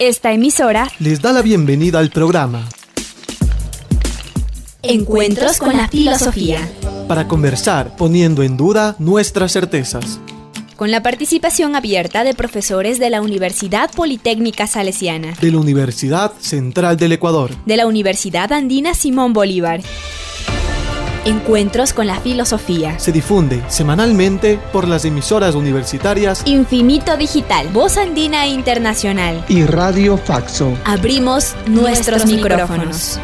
Esta emisora les da la bienvenida al programa Encuentros con la Filosofía, para conversar poniendo en duda nuestras certezas, con la participación abierta de profesores de la Universidad Politécnica Salesiana, de la Universidad Central del Ecuador, de la Universidad Andina Simón Bolívar. Encuentros con la Filosofía. Se difunde semanalmente por las emisoras universitarias Infinito Digital, Voz Andina Internacional y Radio Faxo. Abrimos nuestros micrófonos.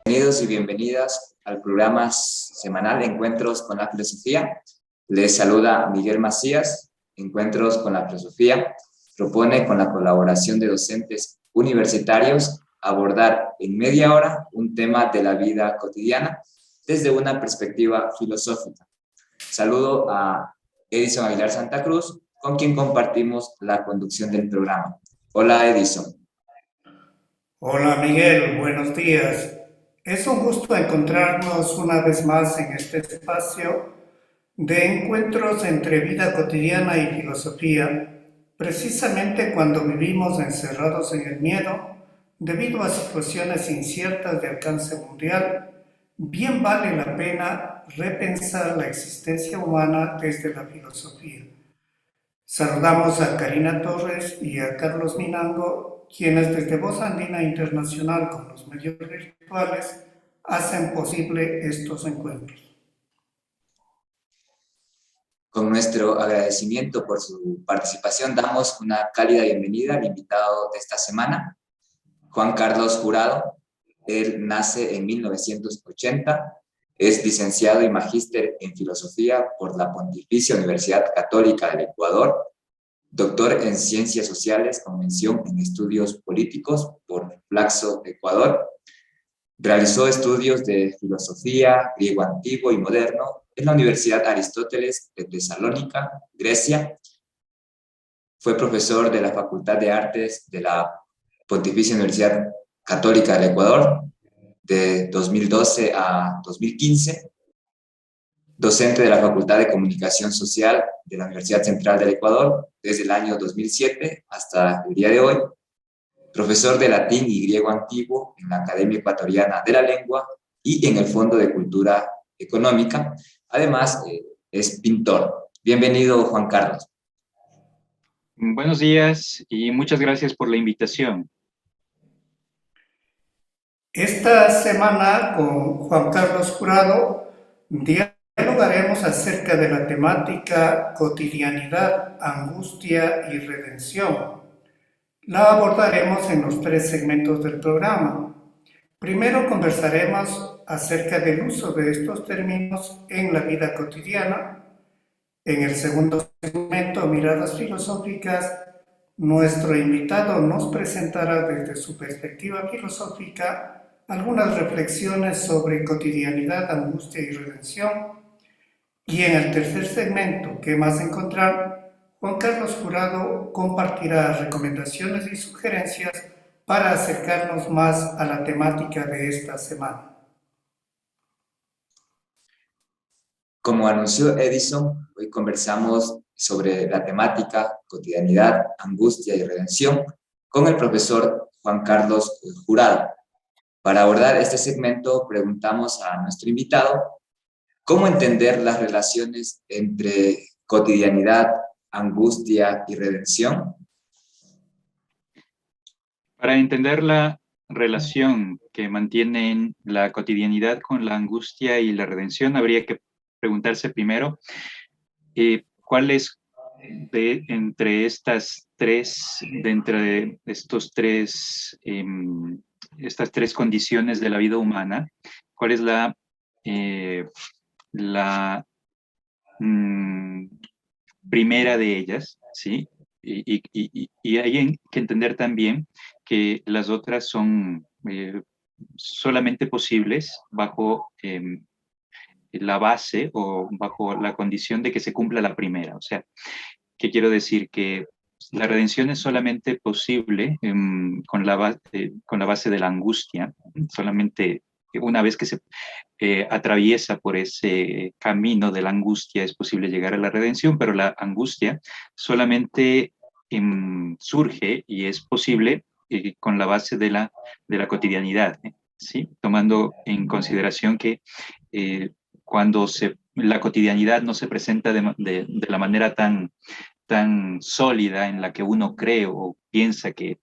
Bienvenidos y bienvenidas al programa semanal Encuentros con la Filosofía. Les saluda Miguel Macías. Encuentros con la Filosofía propone, con la colaboración de docentes universitarios, abordar en media hora un tema de la vida cotidiana desde una perspectiva filosófica. Saludo a Edison Aguilar Santa Cruz, con quien compartimos la conducción del programa. Hola, Edison. Hola, Miguel. Buenos días. Es un gusto encontrarnos una vez más en este espacio de encuentros entre vida cotidiana y filosofía, precisamente cuando vivimos encerrados en el miedo debido a situaciones inciertas de alcance mundial. Bien vale la pena repensar la existencia humana desde la filosofía. Saludamos a Karina Torres y a Carlos Minango, quienes desde Voz Andina Internacional con los medios virtuales hacen posible estos encuentros. Con nuestro agradecimiento por su participación, damos una cálida bienvenida al invitado de esta semana, Juan Carlos Jurado. Él nace en 1980, es licenciado y magíster en Filosofía por la Pontificia Universidad Católica del Ecuador, doctor en Ciencias Sociales con mención en Estudios Políticos por Flaxo, Ecuador. Realizó estudios de Filosofía, Griego Antiguo y Moderno en la Universidad Aristóteles de Tesalónica, Grecia. Fue profesor de la Facultad de Artes de la Pontificia Universidad Católica del Ecuador de 2012 a 2015. Docente de la Facultad de Comunicación Social de la Universidad Central del Ecuador desde el año 2007 hasta el día de hoy. Profesor de latín y griego antiguo en la Academia Ecuatoriana de la Lengua y en el Fondo de Cultura Económica. Además, es pintor. Bienvenido, Juan Carlos. Buenos días y muchas gracias por la invitación. Esta semana con Juan Carlos Jurado dialogaremos acerca de la temática cotidianidad, angustia y redención. La abordaremos en los 3 segmentos del programa. Primero conversaremos acerca del uso de estos términos en la vida cotidiana. En el segundo segmento, Miradas Filosóficas, nuestro invitado nos presentará desde su perspectiva filosófica algunas reflexiones sobre cotidianidad, angustia y redención. Y en el tercer segmento, ¿Qué más encontrar?, Juan Carlos Jurado compartirá recomendaciones y sugerencias para acercarnos más a la temática de esta semana. Como anunció Edison, hoy conversamos sobre la temática cotidianidad, angustia y redención con el profesor Juan Carlos Jurado. Para abordar este segmento, preguntamos a nuestro invitado cómo entender las relaciones entre cotidianidad, angustia y redención. Para entender la relación que mantienen la cotidianidad con la angustia y la redención, habría que preguntarse primero cuál es entre estas tres condiciones de la vida humana, cuál es la primera de ellas, ¿sí? Y hay que entender también que las otras son solamente posibles bajo la base o bajo la condición de que se cumpla la primera. O sea, ¿qué quiero decir? Que la redención es solamente posible con la base de la angustia, solamente una vez que se atraviesa por ese camino de la angustia, es posible llegar a la redención, pero la angustia solamente surge y es posible con la base de la cotidianidad, ¿sí? Tomando en consideración que cuando la cotidianidad no se presenta de la manera tan sólida en la que uno cree o piensa que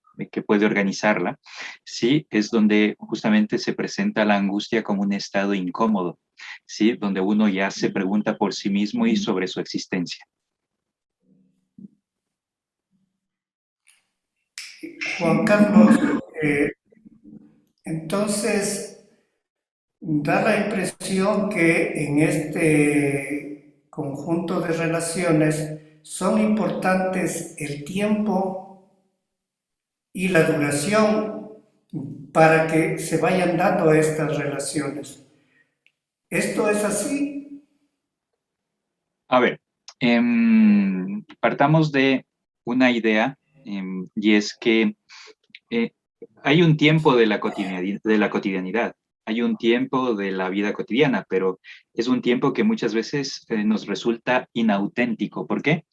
puede organizarla, ¿sí? Es donde justamente se presenta la angustia como un estado incómodo, ¿sí? Donde uno ya se pregunta por sí mismo y sobre su existencia. Juan Carlos, entonces da la impresión que en este conjunto de relaciones son importantes el tiempo y la duración para que se vayan dando estas relaciones. ¿Esto es así? A ver, partamos de una idea y es que hay un tiempo de la cotidianidad, hay un tiempo de la vida cotidiana, pero es un tiempo que muchas veces nos resulta inauténtico. ¿Por qué?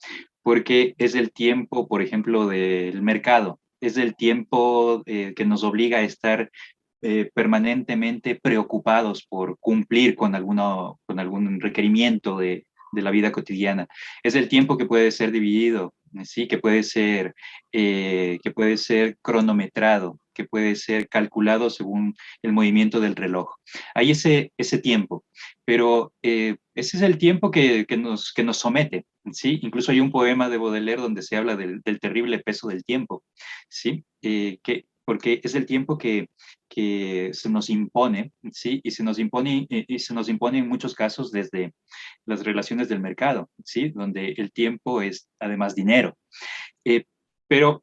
Porque es el tiempo, por ejemplo, del mercado, es el tiempo que nos obliga a estar permanentemente preocupados por cumplir con algún requerimiento de la vida cotidiana. Es el tiempo que puede ser dividido, ¿sí? Que puede ser cronometrado, que puede ser calculado según el movimiento del reloj. Hay ese tiempo, pero ese es el tiempo que nos somete, ¿sí? Incluso hay un poema de Baudelaire donde se habla del terrible peso del tiempo, ¿sí? Porque es el tiempo que se nos impone, ¿sí? Y se nos impone en muchos casos desde las relaciones del mercado, ¿sí? Donde el tiempo es además dinero. Pero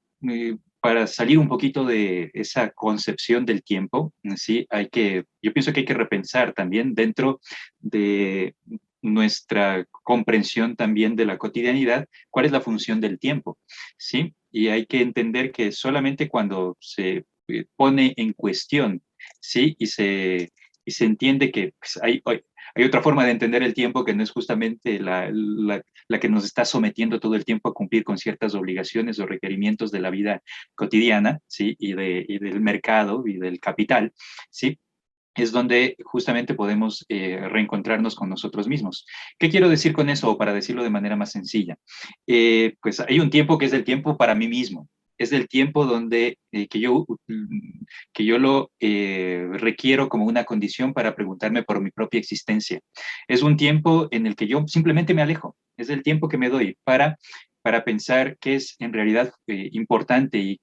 para salir un poquito de esa concepción del tiempo, ¿sí? Yo pienso que hay que repensar también dentro de nuestra comprensión también de la cotidianidad, cuál es la función del tiempo, ¿sí? Y hay que entender que solamente cuando se pone en cuestión, ¿sí? Y se entiende que pues, hay otra forma de entender el tiempo que no es justamente la que nos está sometiendo todo el tiempo a cumplir con ciertas obligaciones o requerimientos de la vida cotidiana, ¿sí? Y del mercado y del capital, ¿sí? Es donde justamente podemos reencontrarnos con nosotros mismos. ¿Qué quiero decir con eso? O para decirlo de manera más sencilla, pues hay un tiempo que es el tiempo para mí mismo. Es el tiempo donde que yo lo requiero como una condición para preguntarme por mi propia existencia. Es un tiempo en el que yo simplemente me alejo. Es el tiempo que me doy para pensar qué es en realidad importante y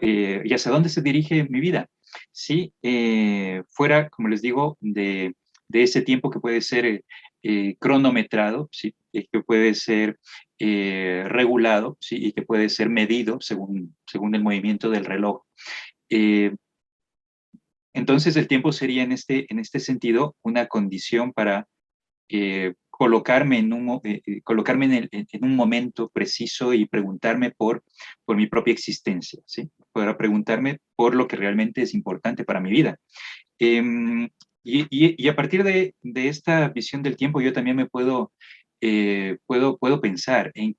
y hacia dónde se dirige mi vida. Sí, fuera, como les digo, de ese tiempo que puede ser cronometrado, ¿sí? Que puede ser regulado, ¿sí? Y que puede ser medido según el movimiento del reloj. Eh, entonces el tiempo sería en este sentido una condición para colocarme colocarme en un momento preciso y preguntarme por mi propia existencia, ¿sí? Para preguntarme por lo que realmente es importante para mi vida. Y a partir de esta visión del tiempo, yo también puedo pensar en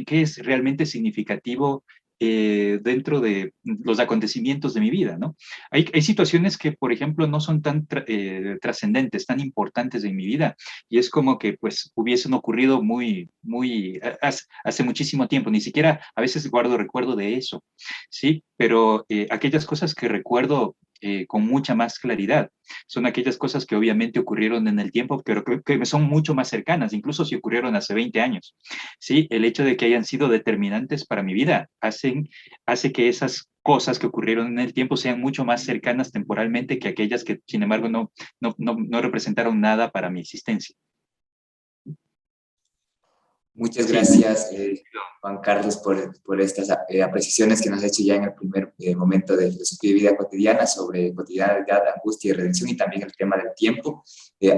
qué es realmente significativo dentro de los acontecimientos de mi vida, ¿no? Hay situaciones que, por ejemplo, no son tan trascendentes, tan importantes en mi vida, y es como que, pues, hubiesen ocurrido hace muchísimo tiempo, ni siquiera a veces recuerdo de eso, ¿sí? Pero aquellas cosas que recuerdo con mucha más claridad. Son aquellas cosas que obviamente ocurrieron en el tiempo, pero que me son mucho más cercanas, incluso si ocurrieron hace 20 años. Sí, el hecho de que hayan sido determinantes para mi vida hace que esas cosas que ocurrieron en el tiempo sean mucho más cercanas temporalmente que aquellas que, sin embargo, no representaron nada para mi existencia. Muchas Sí. gracias, Juan Carlos, por estas apreciaciones que nos ha hecho ya en el primer momento de filosofía de vida cotidiana sobre cotidianidad, angustia y redención y también el tema del tiempo.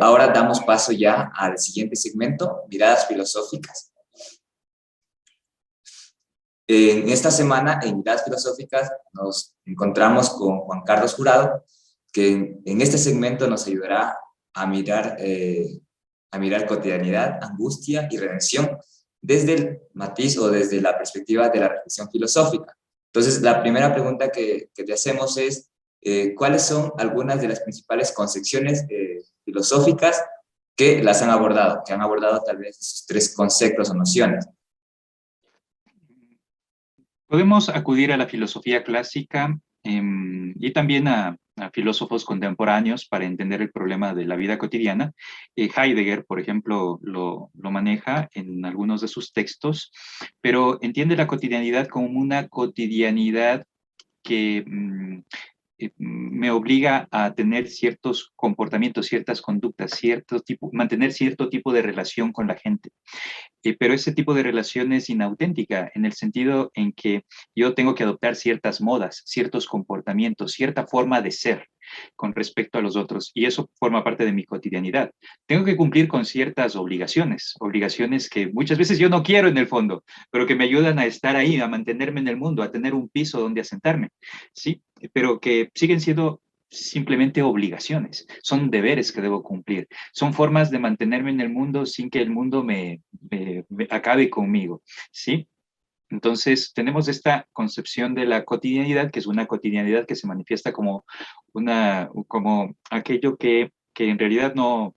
Ahora damos paso ya al siguiente segmento, miradas filosóficas. En esta semana, en Miradas Filosóficas, nos encontramos con Juan Carlos Jurado, que en este segmento nos ayudará a mirar cotidianidad, angustia y redención desde el matiz o desde la perspectiva de la reflexión filosófica. Entonces, la primera pregunta que te hacemos es, ¿cuáles son algunas de las principales concepciones filosóficas que las han abordado, que han abordado tal vez esos tres conceptos o nociones? Podemos acudir a la filosofía clásica y también a filósofos contemporáneos para entender el problema de la vida cotidiana. Heidegger, por ejemplo, lo maneja en algunos de sus textos, pero entiende la cotidianidad como una cotidianidad que me obliga a tener ciertos comportamientos, ciertas conductas, mantener cierto tipo de relación con la gente. Pero ese tipo de relación es inauténtica en el sentido en que yo tengo que adoptar ciertas modas, ciertos comportamientos, cierta forma de ser con respecto a los otros, y eso forma parte de mi cotidianidad. Tengo que cumplir con ciertas obligaciones, obligaciones que muchas veces yo no quiero en el fondo, pero que me ayudan a estar ahí, a mantenerme en el mundo, a tener un piso donde asentarme, ¿sí? Pero que siguen siendo simplemente obligaciones, son deberes que debo cumplir, son formas de mantenerme en el mundo sin que el mundo me acabe conmigo, ¿sí? Entonces, tenemos esta concepción de la cotidianidad, que es una cotidianidad que se manifiesta como aquello que en realidad no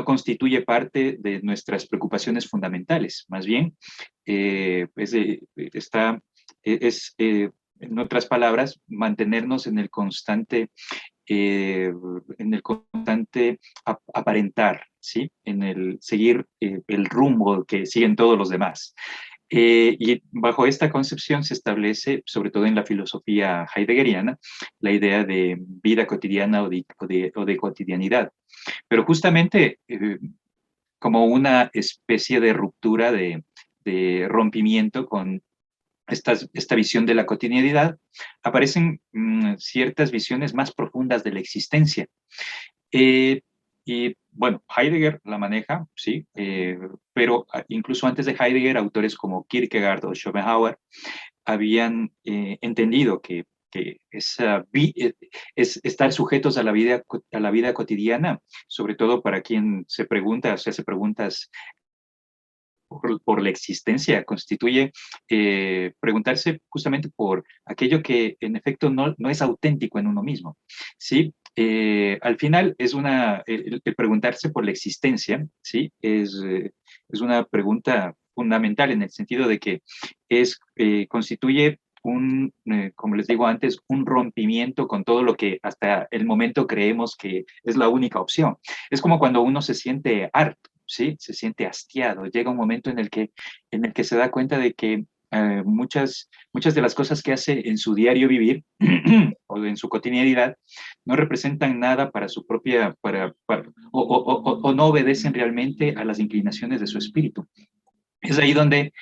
constituye parte de nuestras preocupaciones fundamentales. Más bien, en otras palabras, mantenernos en el constante aparentar, ¿sí? En el seguir el rumbo que siguen todos los demás. Y bajo esta concepción se establece, sobre todo en la filosofía heideggeriana, la idea de vida cotidiana o de cotidianidad. Pero justamente como una especie de ruptura, de rompimiento con esta visión de la cotidianidad, aparecen ciertas visiones más profundas de la existencia. Y bueno, Heidegger la maneja, sí, pero incluso antes de Heidegger, autores como Kierkegaard o Schopenhauer habían entendido que es estar sujetos a la vida cotidiana, sobre todo para quien se pregunta, o sea, se hace preguntas por la existencia, constituye preguntarse justamente por aquello que en efecto no es auténtico en uno mismo, ¿sí? Al final es el preguntarse por la existencia, ¿sí? Es una pregunta fundamental en el sentido de que constituye como les digo antes, un rompimiento con todo lo que hasta el momento creemos que es la única opción. Es como cuando uno se siente harto, ¿sí? Se siente hastiado. Llega un momento en el que se da cuenta de que muchas de las cosas que hace en su diario vivir o en su cotidianidad no representan nada para su propia, o no obedecen realmente a las inclinaciones de su espíritu. Es ahí donde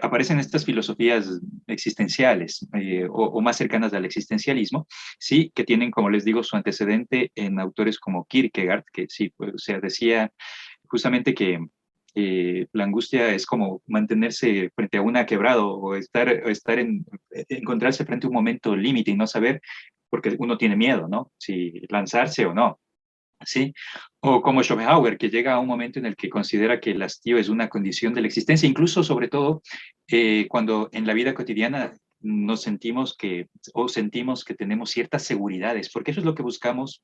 aparecen estas filosofías existenciales o más cercanas al existencialismo, sí, que tienen, como les digo, su antecedente en autores como Kierkegaard, que sí, pues, o sea, decía justamente que la angustia es como mantenerse frente a una quebrada o encontrarse frente a un momento límite y no saber, porque uno tiene miedo, ¿no? Si lanzarse o no. ¿Sí? O como Schopenhauer, que llega a un momento en el que considera que el hastío es una condición de la existencia, incluso sobre todo cuando en la vida cotidiana sentimos que tenemos ciertas seguridades, porque eso es lo que buscamos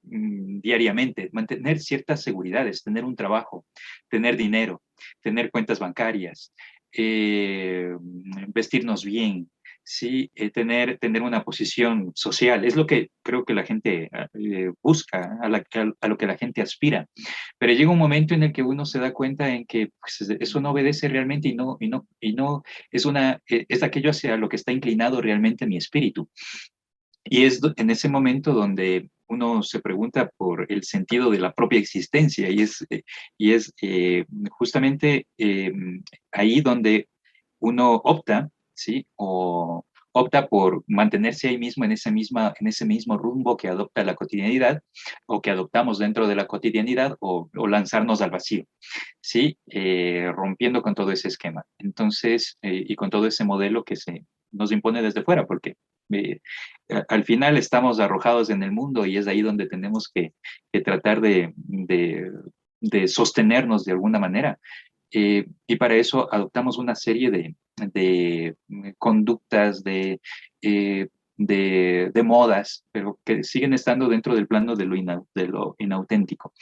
diariamente, mantener ciertas seguridades, tener un trabajo, tener dinero, tener cuentas bancarias, vestirnos bien, sí, tener una posición social. Es lo que creo que la gente busca, a lo que la gente aspira. Pero llega un momento en el que uno se da cuenta en que pues, eso no obedece realmente y no es aquello hacia lo que está inclinado realmente mi espíritu. Y es en ese momento donde uno se pregunta por el sentido de la propia existencia y es justamente ahí donde uno opta, ¿sí? O opta por mantenerse ahí mismo en ese mismo rumbo que adopta la cotidianidad o que adoptamos dentro de la cotidianidad o lanzarnos al vacío, ¿sí? Rompiendo con todo ese esquema. Entonces, y con todo ese modelo que se nos impone desde fuera, porque Al final estamos arrojados en el mundo y es ahí donde tenemos que tratar de sostenernos de alguna manera. Y para eso adoptamos una serie de conductas, eh, de modas, pero que siguen estando dentro del plano de lo inauténtico.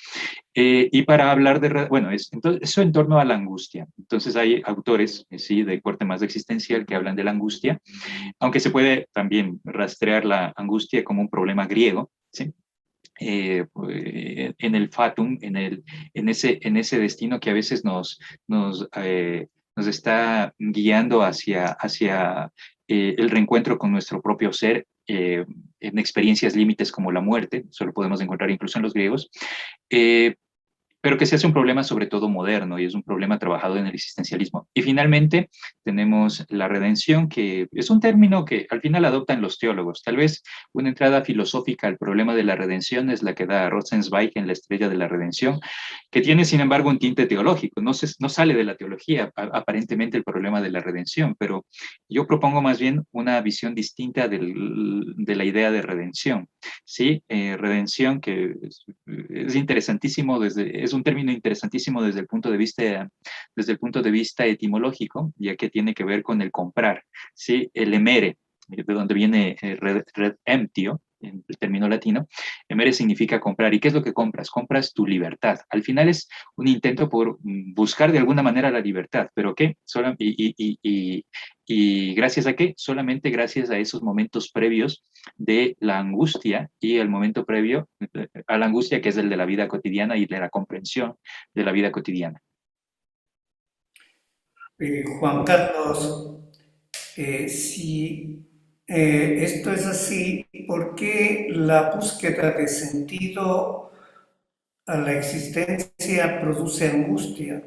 Y para hablar bueno, entonces, eso en torno a la angustia. Entonces hay autores, sí, de corte más existencial que hablan de la angustia, aunque se puede también rastrear la angustia como un problema griego, ¿sí? En el fatum, en ese destino que a veces nos está guiando hacia el reencuentro con nuestro propio ser, en experiencias límites como la muerte, eso lo podemos encontrar incluso en los griegos, eh, pero que se hace un problema sobre todo moderno y es un problema trabajado en el existencialismo. Y finalmente tenemos la redención, que es un término que al final adoptan los teólogos. Tal vez una entrada filosófica al problema de la redención es la que da Rosenzweig en La estrella de la redención, que tiene sin embargo un tinte teológico, no sale de la teología aparentemente el problema de la redención, pero yo propongo más bien una visión distinta de la idea de redención. Sí, redención que es interesantísimo es un término interesantísimo desde el punto de vista etimológico, ya que tiene que ver con el comprar, ¿sí? El emere, de donde viene redemptio, en el término latino, emere significa comprar. ¿Y qué es lo que compras? Compras tu libertad. Al final es un intento por buscar de alguna manera la libertad, pero ¿qué? ¿Y gracias a qué? Solamente gracias a esos momentos previos de la angustia y el momento previo a la angustia, que es el de la vida cotidiana y de la comprensión de la vida cotidiana. Juan Carlos, si esto es así, ¿por qué la búsqueda de sentido a la existencia produce angustia?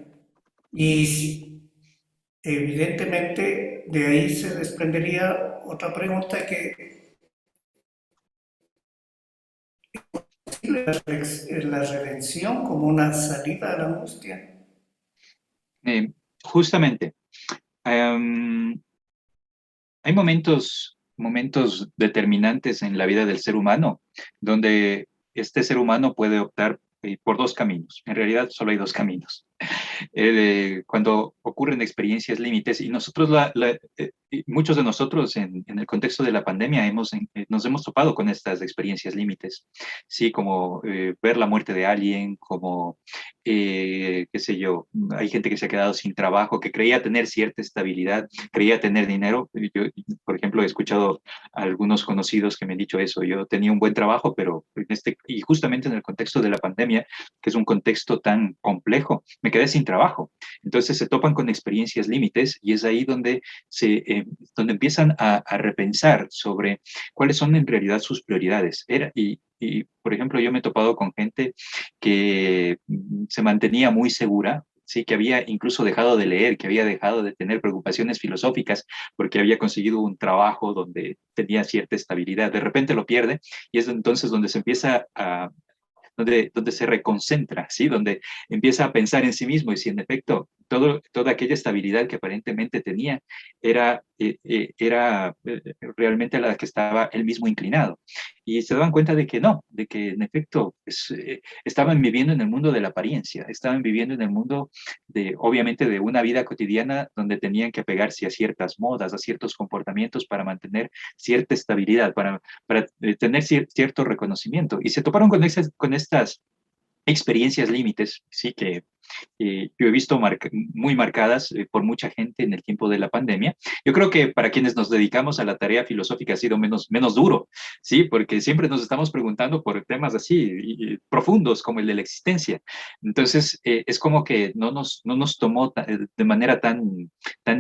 Y evidentemente de ahí se desprendería otra pregunta que ¿es la redención como una salida a la angustia? Justamente, hay momentos determinantes en la vida del ser humano donde este ser humano puede optar por dos caminos. En realidad solo hay dos caminos. Cuando ocurren experiencias límites y muchos de nosotros en el contexto de la pandemia nos hemos topado con estas experiencias límites, sí, como ver la muerte de alguien, como, qué sé yo, hay gente que se ha quedado sin trabajo, que creía tener cierta estabilidad, creía tener dinero. Yo, por ejemplo, he escuchado a algunos conocidos que me han dicho eso. Yo tenía un buen trabajo, pero y justamente en el contexto de la pandemia, que es un contexto tan complejo, me quedé sin trabajo. Entonces se topan con experiencias límites y es ahí donde empiezan a repensar sobre cuáles son en realidad sus prioridades. Por ejemplo, yo me he topado con gente que se mantenía muy segura, sí, que había incluso dejado de leer, que había dejado de tener preocupaciones filosóficas porque había conseguido un trabajo donde tenía cierta estabilidad. De repente lo pierde y es entonces donde se empieza donde se reconcentra, ¿sí? Donde empieza a pensar en sí mismo y si en efecto toda aquella estabilidad que aparentemente tenía era realmente a la que estaba él mismo inclinado. Y se daban cuenta de que no, de que en efecto estaban viviendo en el mundo de la apariencia, estaban viviendo en el mundo obviamente, de una vida cotidiana donde tenían que apegarse a ciertas modas, a ciertos comportamientos para mantener cierta estabilidad, para tener cierto reconocimiento. Y se toparon con estas experiencias límites, sí, que yo he visto muy marcadas por mucha gente en el tiempo de la pandemia. Yo creo que para quienes nos dedicamos a la tarea filosófica ha sido menos duro, ¿sí? Porque siempre nos estamos preguntando por temas así profundos como el de la existencia. Entonces, es como que no nos tomó de manera tan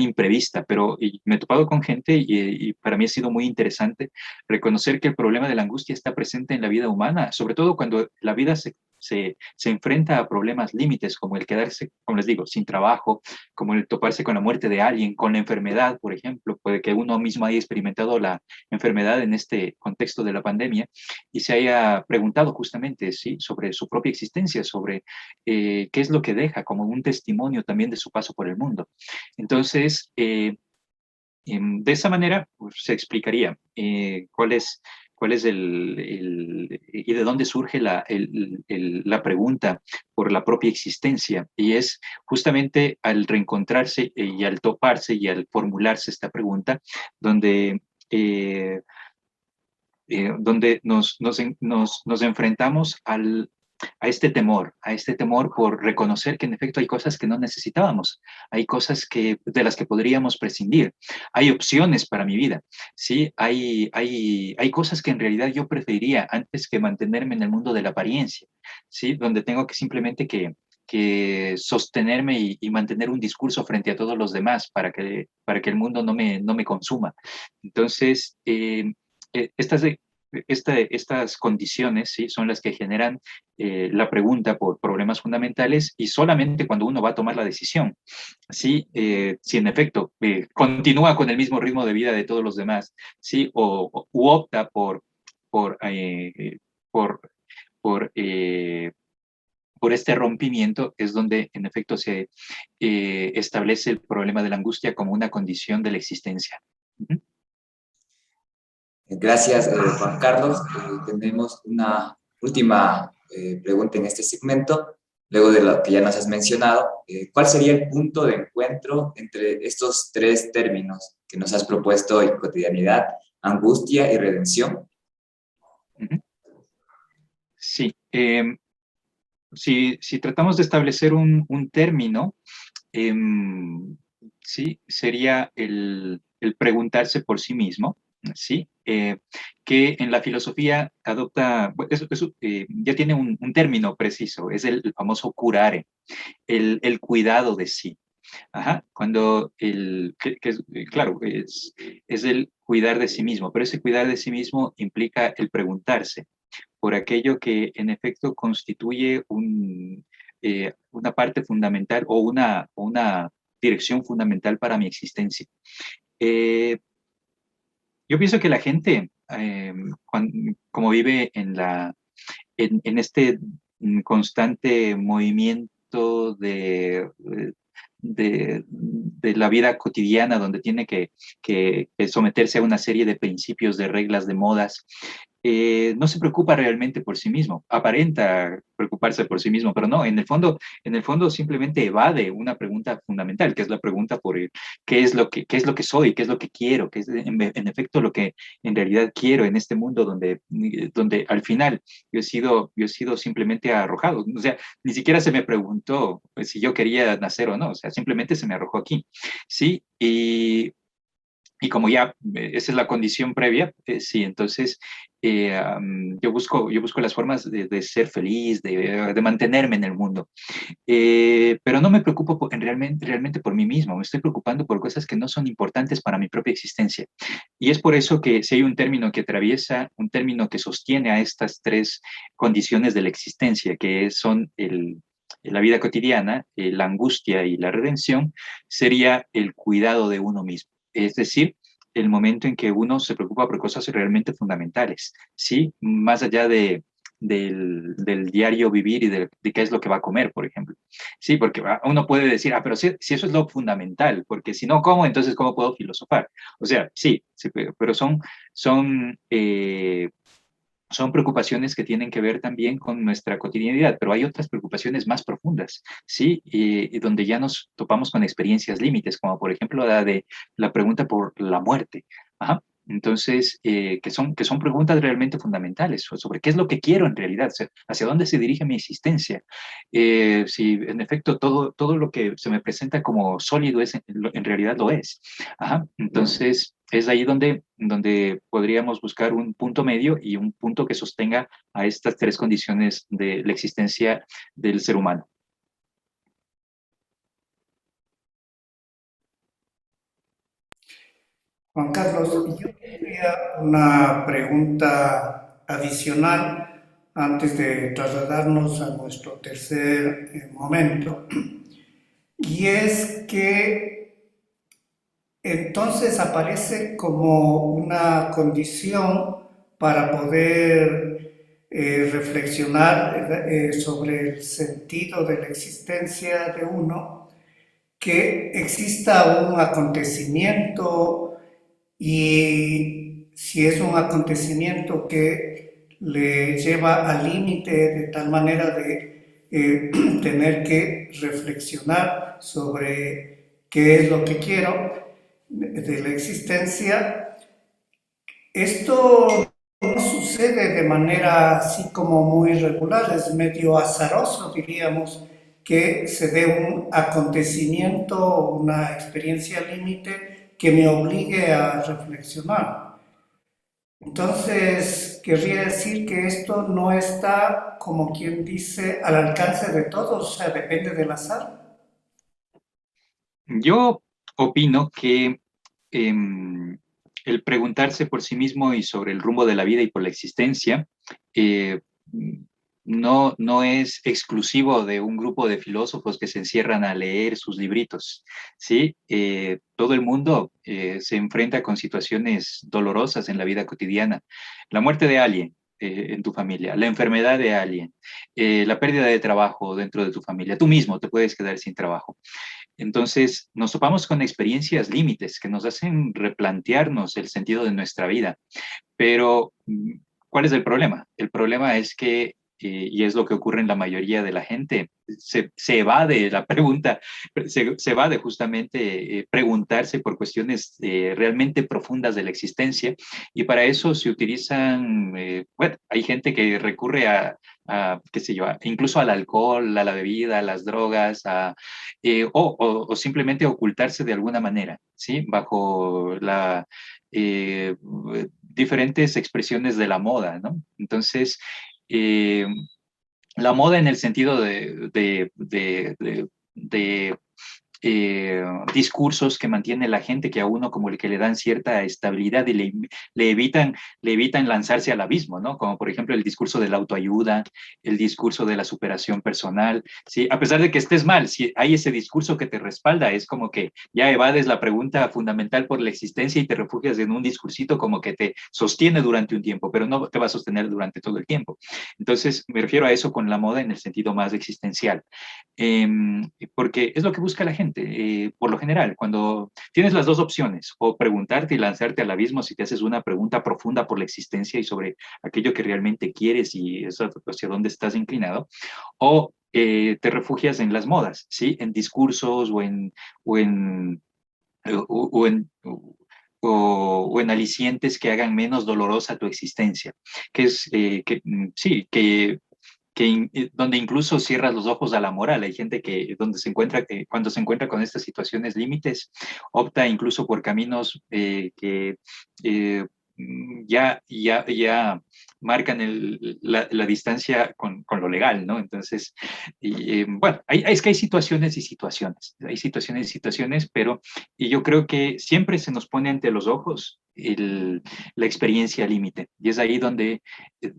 imprevista, pero me he topado con gente y para mí ha sido muy interesante reconocer que el problema de la angustia está presente en la vida humana, sobre todo cuando la vida se enfrenta a problemas límites como el quedarse, como les digo, sin trabajo, como el toparse con la muerte de alguien, con la enfermedad, por ejemplo. Puede que uno mismo haya experimentado la enfermedad en este contexto de la pandemia y se haya preguntado justamente, ¿sí?, sobre su propia existencia, sobre qué es lo que deja como un testimonio también de su paso por el mundo. Entonces, De esa manera, pues, se explicaría cuál es y de dónde surge la pregunta por la propia existencia. Y es justamente al reencontrarse y al toparse y al formularse esta pregunta donde, donde nos enfrentamos a este temor por reconocer que en efecto hay cosas que no necesitábamos, hay cosas de las que podríamos prescindir, hay opciones para mi vida, ¿sí? Hay cosas que en realidad yo preferiría antes que mantenerme en el mundo de la apariencia, ¿sí? Donde tengo que simplemente que sostenerme y mantener un discurso frente a todos los demás para que el mundo no me consuma. Entonces, estas estas condiciones, ¿sí? Son las que generan la pregunta por problemas fundamentales y solamente cuando uno va a tomar la decisión, ¿sí? Si en efecto continúa con el mismo ritmo de vida de todos los demás, ¿sí? U opta por, por, por, por este rompimiento, es donde en efecto se establece el problema de la angustia como una condición de la existencia. Uh-huh. Gracias, Juan Carlos. Tenemos una última pregunta en este segmento, luego de lo que ya nos has mencionado. ¿Cuál sería el punto de encuentro entre estos tres términos que nos has propuesto hoy: cotidianidad, angustia y redención? Uh-huh. Sí. Si tratamos de establecer un término, sí, sería el preguntarse por sí mismo, ¿sí? Que en la filosofía adopta, ya tiene un término preciso, es el famoso curare, el cuidado de sí. Ajá, cuando claro, es el cuidar de sí mismo, pero ese cuidar de sí mismo implica el preguntarse por aquello que en efecto constituye una parte fundamental o una dirección fundamental para mi existencia. Yo pienso que la gente, como vive en este constante movimiento de la vida cotidiana, donde tiene que someterse a una serie de principios, de reglas, de modas, no se preocupa realmente por sí mismo, aparenta preocuparse por sí mismo, pero no, en el fondo simplemente evade una pregunta fundamental, que es la pregunta por qué es lo que soy, qué es lo que quiero, qué es en efecto lo que en realidad quiero en este mundo donde al final yo he sido simplemente arrojado. O sea, ni siquiera se me preguntó pues, si yo quería nacer o no, o sea, simplemente se me arrojó aquí, ¿sí? Y como ya esa es la condición previa, sí, entonces yo busco las formas de ser feliz, de mantenerme en el mundo. Pero no me preocupo realmente por mí mismo, me estoy preocupando por cosas que no son importantes para mi propia existencia. Y es por eso que si hay un término que atraviesa, un término que sostiene a estas tres condiciones de la existencia, que son la vida cotidiana, la angustia y la redención, sería el cuidado de uno mismo. Es decir, el momento en que uno se preocupa por cosas realmente fundamentales, ¿sí? Más allá del diario vivir y de qué es lo que va a comer, por ejemplo. Sí, porque uno puede decir, pero si eso es lo fundamental, porque si no como, entonces ¿cómo puedo filosofar? O sea, sí pero son son preocupaciones que tienen que ver también con nuestra cotidianidad, pero hay otras preocupaciones más profundas, ¿sí? Y donde ya nos topamos con experiencias límites, como por ejemplo la de la pregunta por la muerte. Ajá. Entonces, que son preguntas realmente fundamentales sobre qué es lo que quiero en realidad, hacia dónde se dirige mi existencia. Si en efecto todo lo que se me presenta como sólido en realidad lo es. Ajá. Entonces, es ahí donde podríamos buscar un punto medio y un punto que sostenga a estas tres condiciones de la existencia del ser humano. Juan Carlos, yo tendría una pregunta adicional antes de trasladarnos a nuestro tercer momento, y es que entonces aparece como una condición para poder reflexionar sobre el sentido de la existencia de uno, que exista un acontecimiento y si es un acontecimiento que le lleva al límite de tal manera de tener que reflexionar sobre qué es lo que quiero de la existencia. Esto no sucede de manera así como muy regular, es medio azaroso, diríamos, que se dé un acontecimiento, una experiencia límite que me obligue a reflexionar. Entonces, querría decir que esto no está, como quien dice, al alcance de todos, o sea, depende del azar. Yo opino que em, el preguntarse por sí mismo y sobre el rumbo de la vida y por la existencia eh, no es exclusivo de un grupo de filósofos que se encierran a leer sus libritos, ¿sí? Todo el mundo se enfrenta con situaciones dolorosas en la vida cotidiana. La muerte de alguien en tu familia, la enfermedad de alguien, la pérdida de trabajo dentro de tu familia, tú mismo te puedes quedar sin trabajo. Entonces, nos topamos con experiencias límites que nos hacen replantearnos el sentido de nuestra vida. Pero, ¿cuál es el problema? El problema es que, y es lo que ocurre en la mayoría de la gente, se evade la pregunta, se evade justamente preguntarse por cuestiones realmente profundas de la existencia, y para eso se utilizan, bueno, hay gente que recurre qué sé yo, incluso al alcohol, a la bebida, a las drogas, o simplemente ocultarse de alguna manera, ¿sí? Bajo eh, diferentes expresiones de la moda, ¿no? Entonces, eh, la moda en el sentido de eh, discursos que mantiene la gente, que a uno como el que le dan cierta estabilidad y le evitan lanzarse al abismo, ¿no? Como por ejemplo el discurso de la autoayuda, el discurso de la superación personal, ¿sí? A pesar de que estés mal, si hay ese discurso que te respalda, es como que ya evades la pregunta fundamental por la existencia y te refugias en un discursito como que te sostiene durante un tiempo, pero no te va a sostener durante todo el tiempo. Entonces, me refiero a eso con la moda en el sentido más existencial. Eh, Porque es lo que busca la gente. Por lo general, cuando tienes las dos opciones, o preguntarte y lanzarte al abismo si te haces una pregunta profunda por la existencia y sobre aquello que realmente quieres y hacia dónde estás inclinado, o te refugias en las modas, ¿sí? En discursos o en, o en o en alicientes que hagan menos dolorosa tu existencia, que es, sí, donde incluso cierras los ojos a la moral. Hay gente que donde se encuentra, cuando se encuentra con estas situaciones límites, opta incluso por caminos que eh, ya marcan la distancia con lo legal, ¿no? Entonces, bueno, es que hay situaciones y situaciones, hay situaciones y situaciones, pero y yo creo que siempre se nos pone ante los ojos la experiencia límite, y es ahí donde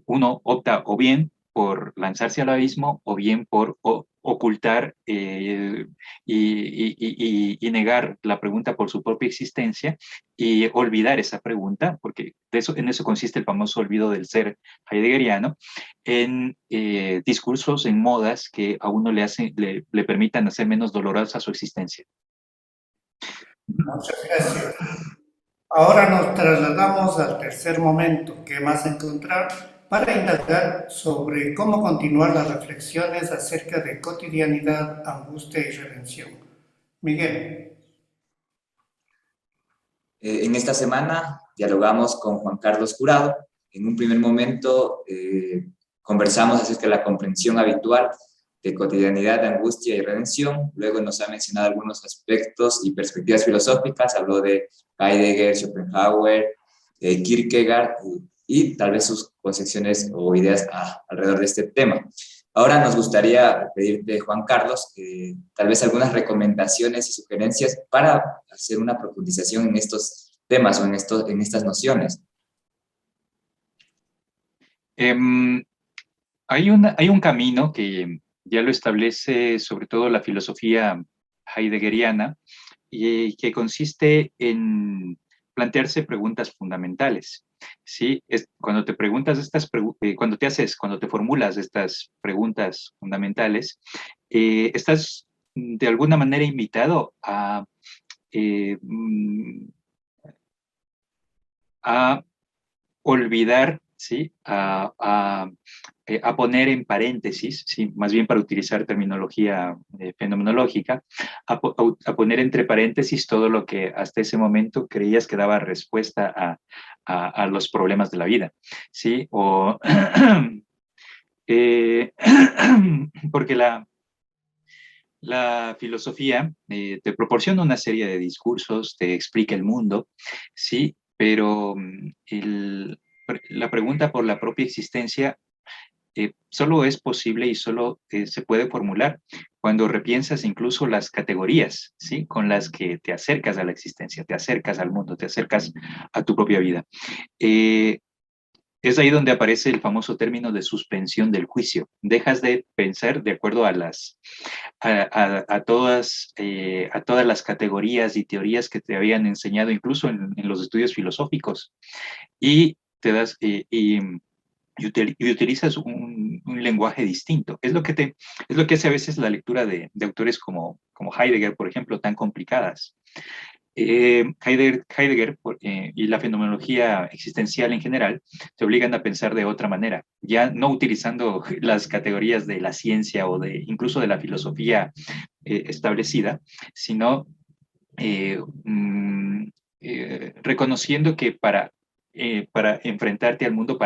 uno opta o bien por lanzarse al abismo o bien por ocultar y negar la pregunta por su propia existencia y olvidar esa pregunta, porque en eso consiste el famoso olvido del ser heideggeriano, en discursos, en modas que a uno le permitan hacer menos dolorosa su existencia. Muchas gracias. Ahora nos trasladamos al tercer momento que vas a encontrar para indagar sobre cómo continuar las reflexiones acerca de cotidianidad, angustia y redención. Miguel. En esta semana dialogamos con Juan Carlos Jurado. En un primer momento conversamos acerca de la comprensión habitual de cotidianidad, de angustia y redención. Luego nos ha mencionado algunos aspectos y perspectivas filosóficas. Habló de Heidegger, Schopenhauer, Kierkegaard y tal vez sus concepciones o ideas alrededor de este tema. Ahora nos gustaría pedirte, Juan Carlos, tal vez algunas recomendaciones y sugerencias para hacer una profundización en estos temas o en estas nociones. Um, hay un camino que ya lo establece sobre todo la filosofía heideggeriana y que consiste en plantearse preguntas fundamentales. ¿Sí? Cuando te preguntas cuando te formulas estas preguntas fundamentales, estás de alguna manera invitado a eh, a olvidar, ¿sí? A poner en paréntesis, ¿sí? Más bien para utilizar terminología fenomenológica, a poner entre paréntesis todo lo que hasta ese momento creías que daba respuesta a los problemas de la vida, ¿sí? O, porque la filosofía te proporciona una serie de discursos, te explica el mundo, ¿sí? Pero la pregunta por la propia existencia solo es posible y solo se puede formular cuando repiensas incluso las categorías, ¿sí? Con las que te acercas a la existencia, te acercas al mundo, te acercas a tu propia vida. Es ahí donde aparece el famoso término de suspensión del juicio. Dejas de pensar de acuerdo a todas las categorías y teorías que te habían enseñado incluso en los estudios filosóficos y te das y utilizas un lenguaje distinto. Es lo que hace a veces la lectura de autores como Heidegger, por ejemplo, tan complicadas. Heidegger y la fenomenología existencial en general te obligan a pensar de otra manera, ya no utilizando las categorías de la ciencia o incluso de la filosofía establecida, sino reconociendo que para enfrentarte al mundo,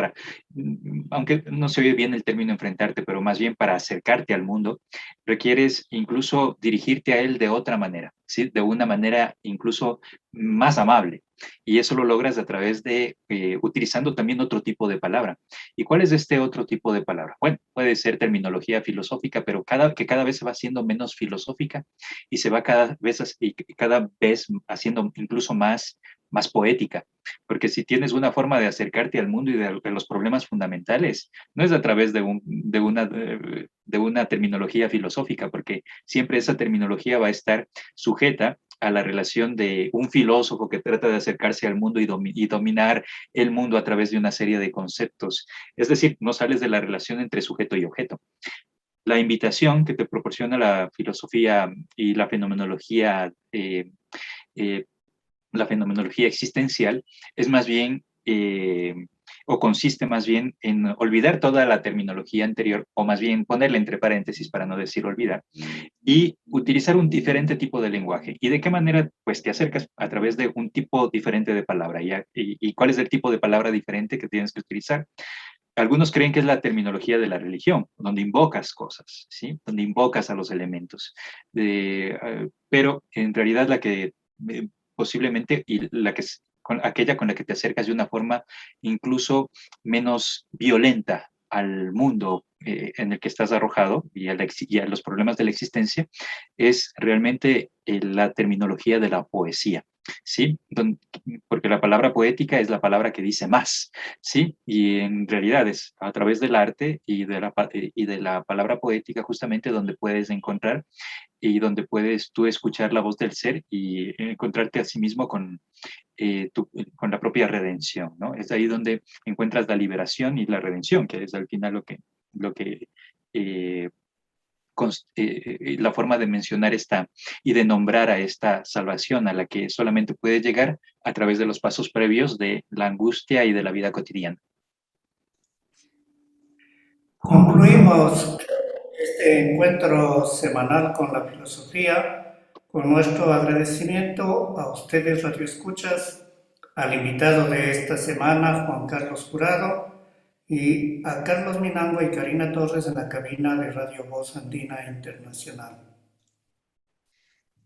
aunque no se oye bien el término enfrentarte, pero más bien para acercarte al mundo, requieres incluso dirigirte a él de otra manera, ¿sí? De una manera incluso más amable. Y eso lo logras a través de utilizando también otro tipo de palabra. ¿Y cuál es este otro tipo de palabra? Bueno, puede ser terminología filosófica, pero cada vez se va haciendo menos filosófica y se va cada vez haciendo incluso más poética, porque si tienes una forma de acercarte al mundo y de los problemas fundamentales, no es a través de una terminología filosófica, porque siempre esa terminología va a estar sujeta a la relación de un filósofo que trata de acercarse al mundo y dominar el mundo a través de una serie de conceptos. Es decir, no sales de la relación entre sujeto y objeto. La invitación que te proporciona la filosofía y la fenomenología existencial es más bien, o consiste más bien en olvidar toda la terminología anterior, o más bien ponerla entre paréntesis para no decir olvidar, y utilizar un diferente tipo de lenguaje. ¿Y de qué manera? Pues te acercas a través de un tipo diferente de palabra. ¿Y cuál es el tipo de palabra diferente que tienes que utilizar? Algunos creen que es la terminología de la religión, donde invocas cosas, ¿sí? Donde invocas a los elementos. Pero en realidad la que posiblemente, y aquella con la que te acercas de una forma incluso menos violenta al mundo en el que estás arrojado y a los problemas de la existencia, es realmente la terminología de la poesía, ¿sí? Porque la palabra poética es la palabra que dice más, ¿sí? Y en realidad es a través del arte y de la palabra poética justamente donde puedes encontrar y donde puedes tú escuchar la voz del ser y encontrarte a sí mismo con la propia redención, ¿no? Es ahí donde encuentras la liberación y la redención, que es al final la forma de mencionar y de nombrar a esta salvación a la que solamente puedes llegar a través de los pasos previos de la angustia y de la vida cotidiana. Concluimos este encuentro semanal con la filosofía con nuestro agradecimiento a ustedes, radioescuchas, al invitado de esta semana, Juan Carlos Jurado, y a Carlos Minango y Karina Torres en la cabina de Radio Voz Andina Internacional.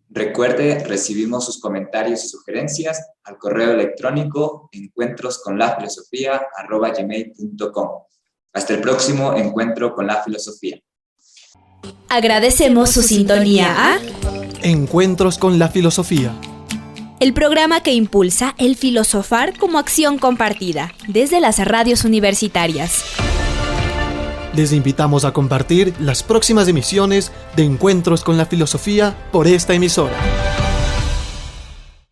Recuerde, recibimos sus comentarios y sugerencias al correo electrónico encuentrosconlafilosofía@gmail.com. Hasta el próximo encuentro con la filosofía. Agradecemos su sintonía a Encuentros con la filosofía. el programa que impulsa el filosofar como acción compartida desde las radios universitarias. Les invitamos a compartir las próximas emisiones de Encuentros con la filosofía por esta emisora.